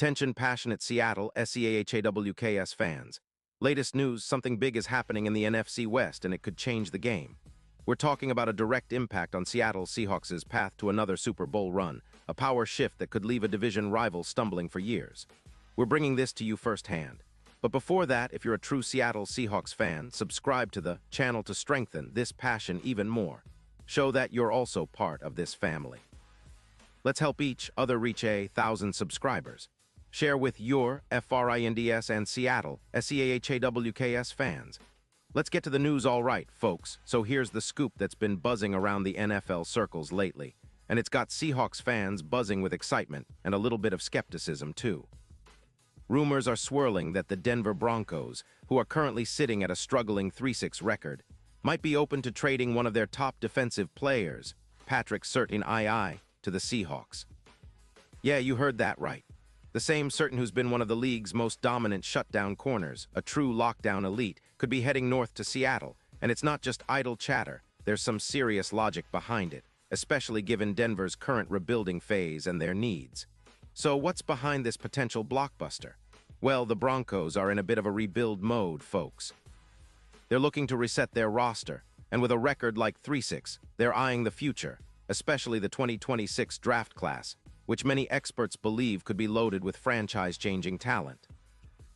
Attention passionate Seattle SEAHAWKS fans. Latest news, something big is happening in the NFC West and it could change the game. We're talking about a direct impact on Seattle Seahawks' path to another Super Bowl run, a power shift that could leave a division rival stumbling for years. We're bringing this to you firsthand. But before that, if you're a true Seattle Seahawks fan, subscribe to the channel to strengthen this passion even more. Show that you're also part of this family. Let's help each other reach 1,000 subscribers. Share with your FRINDS and Seattle SEAHAWKS fans. Let's get to the news all right, folks. So here's the scoop that's been buzzing around the NFL circles lately. And it's got Seahawks fans buzzing with excitement and a little bit of skepticism, too. Rumors are swirling that the Denver Broncos, who are currently sitting at a struggling 3-6 record, might be open to trading one of their top defensive players, Patrick Surtain II, to the Seahawks. Yeah, you heard that right. The same Surtain who's been one of the league's most dominant shutdown corners, a true lockdown elite, could be heading north to Seattle. And it's not just idle chatter, there's some serious logic behind it, especially given Denver's current rebuilding phase and their needs. So what's behind this potential blockbuster? Well, the Broncos are in a bit of a rebuild mode, folks. They're looking to reset their roster, and with a record like 3-6, they're eyeing the future, especially the 2026 draft class, which many experts believe could be loaded with franchise-changing talent.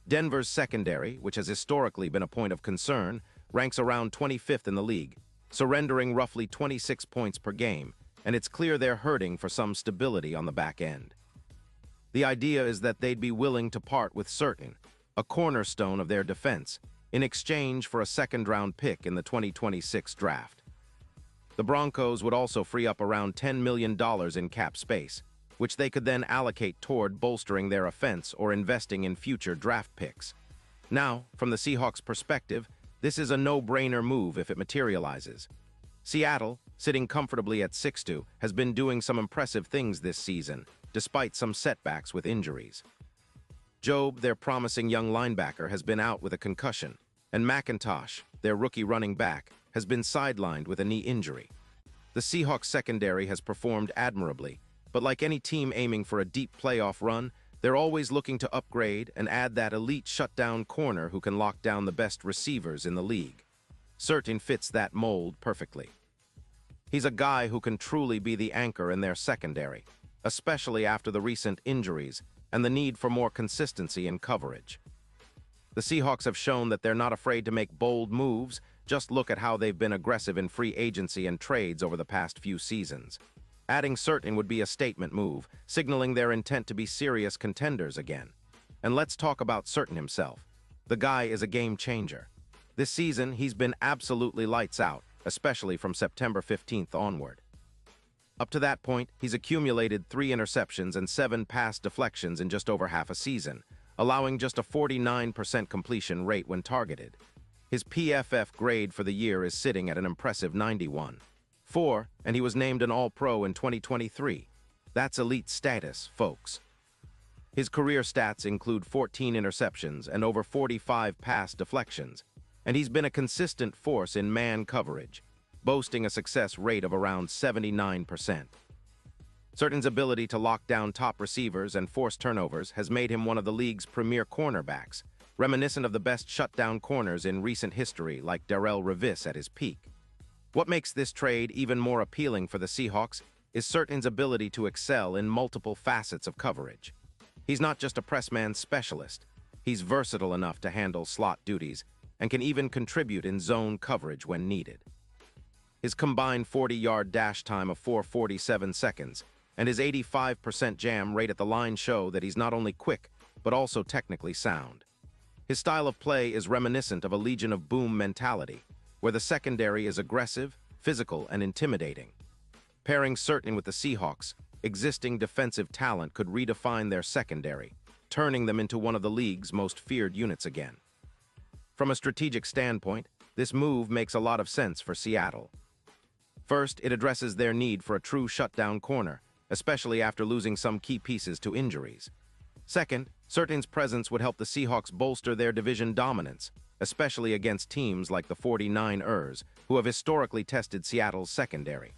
Denver's secondary, which has historically been a point of concern, ranks around 25th in the league, surrendering roughly 26 points per game, and it's clear they're hurting for some stability on the back end. The idea is that they'd be willing to part with Surtain, a cornerstone of their defense, in exchange for a second-round pick in the 2026 draft. The Broncos would also free up around $10 million in cap space, which they could then allocate toward bolstering their offense or investing in future draft picks. Now, from the Seahawks' perspective, this is a no-brainer move if it materializes. Seattle, sitting comfortably at 6-2, has been doing some impressive things this season, despite some setbacks with injuries. Job, their promising young linebacker, has been out with a concussion, and McIntosh, their rookie running back, has been sidelined with a knee injury. The Seahawks secondary has performed admirably, but like any team aiming for a deep playoff run, they're always looking to upgrade and add that elite shutdown corner who can lock down the best receivers in the league. Surtain fits that mold perfectly. He's a guy who can truly be the anchor in their secondary, especially after the recent injuries and the need for more consistency in coverage. The Seahawks have shown that they're not afraid to make bold moves. Just look at how they've been aggressive in free agency and trades over the past few seasons. Adding Surtain would be a statement move, signaling their intent to be serious contenders again. And let's talk about Surtain himself. The guy is a game changer. This season, he's been absolutely lights out, especially from September 15th onward. Up to that point, he's accumulated 3 interceptions and 7 pass deflections in just over half a season, allowing just a 49% completion rate when targeted. His PFF grade for the year is sitting at an impressive 91.4, and he was named an All-Pro in 2023. That's elite status, folks. His career stats include 14 interceptions and over 45 pass deflections, and he's been a consistent force in man coverage, boasting a success rate of around 79%. Surtain's ability to lock down top receivers and force turnovers has made him one of the league's premier cornerbacks, reminiscent of the best shutdown corners in recent history like Darrelle Revis at his peak. What makes this trade even more appealing for the Seahawks is Surtain's ability to excel in multiple facets of coverage. He's not just a press-man specialist, he's versatile enough to handle slot duties and can even contribute in zone coverage when needed. His combined 40-yard dash time of 4:47 seconds and his 85% jam rate at the line show that he's not only quick, but also technically sound. His style of play is reminiscent of a Legion of Boom mentality, where the secondary is aggressive, physical, and intimidating. Pairing Surtain with the Seahawks, existing defensive talent could redefine their secondary, turning them into one of the league's most feared units again. From a strategic standpoint, this move makes a lot of sense for Seattle. First, it addresses their need for a true shutdown corner, especially after losing some key pieces to injuries. Second, Surtain's presence would help the Seahawks bolster their division dominance, especially against teams like the 49ers, who have historically tested Seattle's secondary.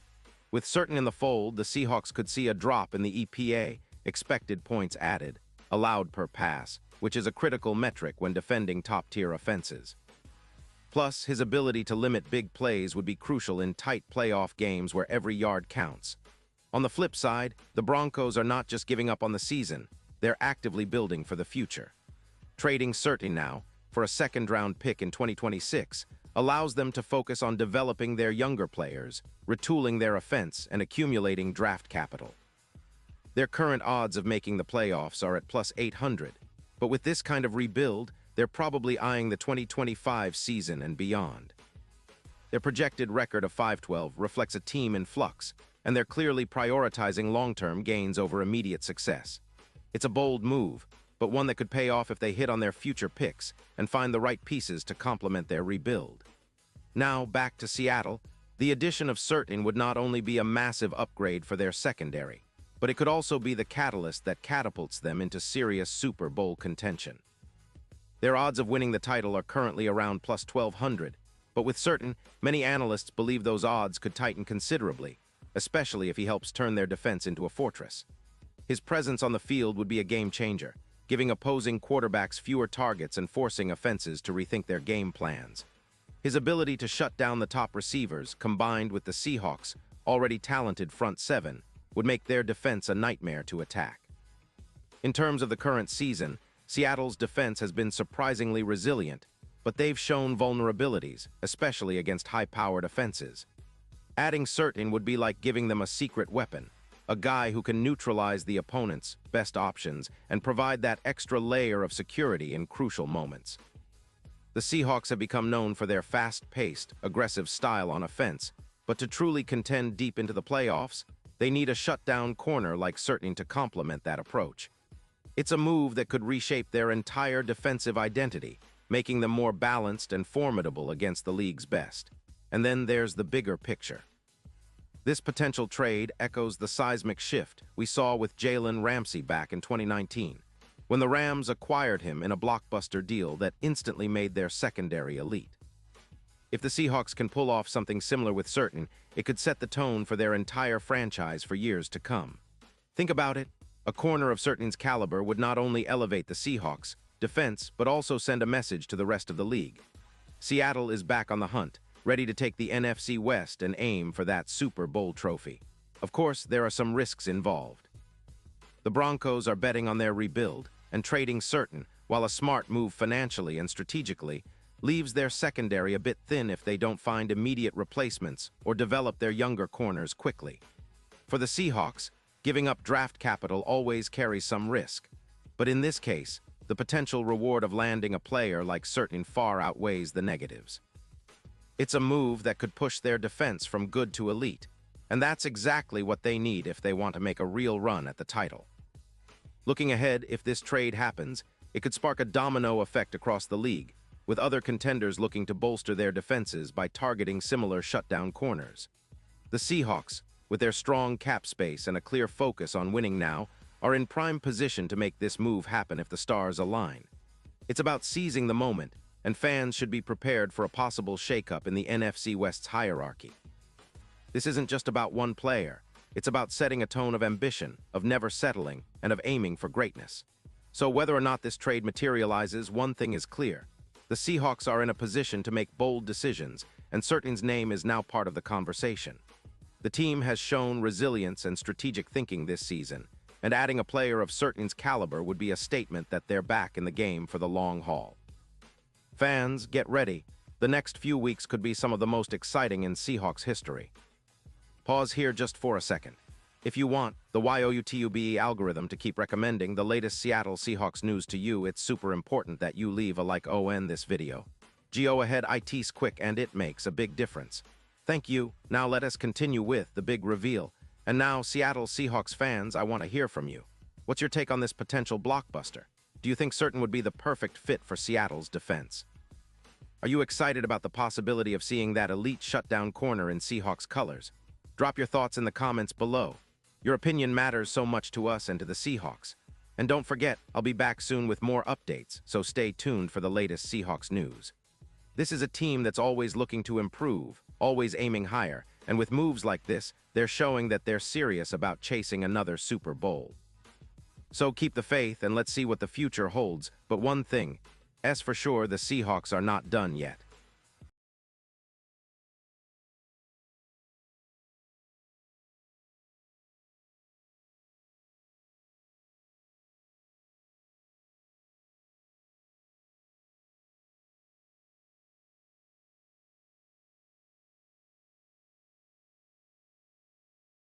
With Surtain in the fold, the Seahawks could see a drop in the EPA, expected points added, allowed per pass, which is a critical metric when defending top-tier offenses. Plus, his ability to limit big plays would be crucial in tight playoff games where every yard counts. On the flip side, the Broncos are not just giving up on the season, they're actively building for the future. Trading Surtain now, for a second-round pick in 2026, allows them to focus on developing their younger players, retooling their offense, and accumulating draft capital. Their current odds of making the playoffs are at plus 800, but with this kind of rebuild, they're probably eyeing the 2025 season and beyond. Their projected record of 5-12 reflects a team in flux, and they're clearly prioritizing long-term gains over immediate success. It's a bold move, but one that could pay off if they hit on their future picks and find the right pieces to complement their rebuild. Now, back to Seattle, the addition of Surtain would not only be a massive upgrade for their secondary, but it could also be the catalyst that catapults them into serious Super Bowl contention. Their odds of winning the title are currently around plus 1,200, but with Surtain, many analysts believe those odds could tighten considerably, especially if he helps turn their defense into a fortress. His presence on the field would be a game-changer, giving opposing quarterbacks fewer targets and forcing offenses to rethink their game plans. His ability to shut down the top receivers, combined with the Seahawks' already talented front seven, would make their defense a nightmare to attack. In terms of the current season, Seattle's defense has been surprisingly resilient, but they've shown vulnerabilities, especially against high-powered offenses. Adding Surtain would be like giving them a secret weapon, a guy who can neutralize the opponent's best options and provide that extra layer of security in crucial moments. The Seahawks have become known for their fast-paced, aggressive style on offense, but to truly contend deep into the playoffs, they need a shutdown corner like Surtain to complement that approach. It's a move that could reshape their entire defensive identity, making them more balanced and formidable against the league's best. And then there's the bigger picture. This potential trade echoes the seismic shift we saw with Jalen Ramsey back in 2019, when the Rams acquired him in a blockbuster deal that instantly made their secondary elite. If the Seahawks can pull off something similar with Surtain, it could set the tone for their entire franchise for years to come. Think about it. A corner of Surtain's caliber would not only elevate the Seahawks' defense, but also send a message to the rest of the league. Seattle is back on the hunt, ready to take the NFC West and aim for that Super Bowl trophy. Of course, there are some risks involved. The Broncos are betting on their rebuild, and trading Surtain, while a smart move financially and strategically, leaves their secondary a bit thin if they don't find immediate replacements or develop their younger corners quickly. For the Seahawks, giving up draft capital always carries some risk, but in this case, the potential reward of landing a player like Surtain far outweighs the negatives. It's a move that could push their defense from good to elite, and that's exactly what they need if they want to make a real run at the title. Looking ahead, if this trade happens, it could spark a domino effect across the league, with other contenders looking to bolster their defenses by targeting similar shutdown corners. The Seahawks, with their strong cap space and a clear focus on winning now, are in prime position to make this move happen if the stars align. It's about seizing the moment, and fans should be prepared for a possible shakeup in the NFC West's hierarchy. This isn't just about one player. It's about setting a tone of ambition, of never settling, and of aiming for greatness. So whether or not this trade materializes, one thing is clear. The Seahawks are in a position to make bold decisions, and Surtain's name is now part of the conversation. The team has shown resilience and strategic thinking this season, and adding a player of Surtain's caliber would be a statement that they're back in the game for the long haul. Fans, get ready. The next few weeks could be some of the most exciting in Seahawks history. Pause here just for a second. If you want the YouTube algorithm to keep recommending the latest Seattle Seahawks news to you, it's super important that you leave a like on this video. Go ahead, it's quick and it makes a big difference. Thank you. Now let us continue with the big reveal. And now, Seattle Seahawks fans, I want to hear from you. What's your take on this potential blockbuster? Do you think Surtain would be the perfect fit for Seattle's defense? Are you excited about the possibility of seeing that elite shutdown corner in Seahawks colors? Drop your thoughts in the comments below. Your opinion matters so much to us and to the Seahawks. And don't forget, I'll be back soon with more updates, so stay tuned for the latest Seahawks news. This is a team that's always looking to improve, always aiming higher, and with moves like this, they're showing that they're serious about chasing another Super Bowl. So keep the faith and let's see what the future holds. But one thing, for sure, the Seahawks are not done yet.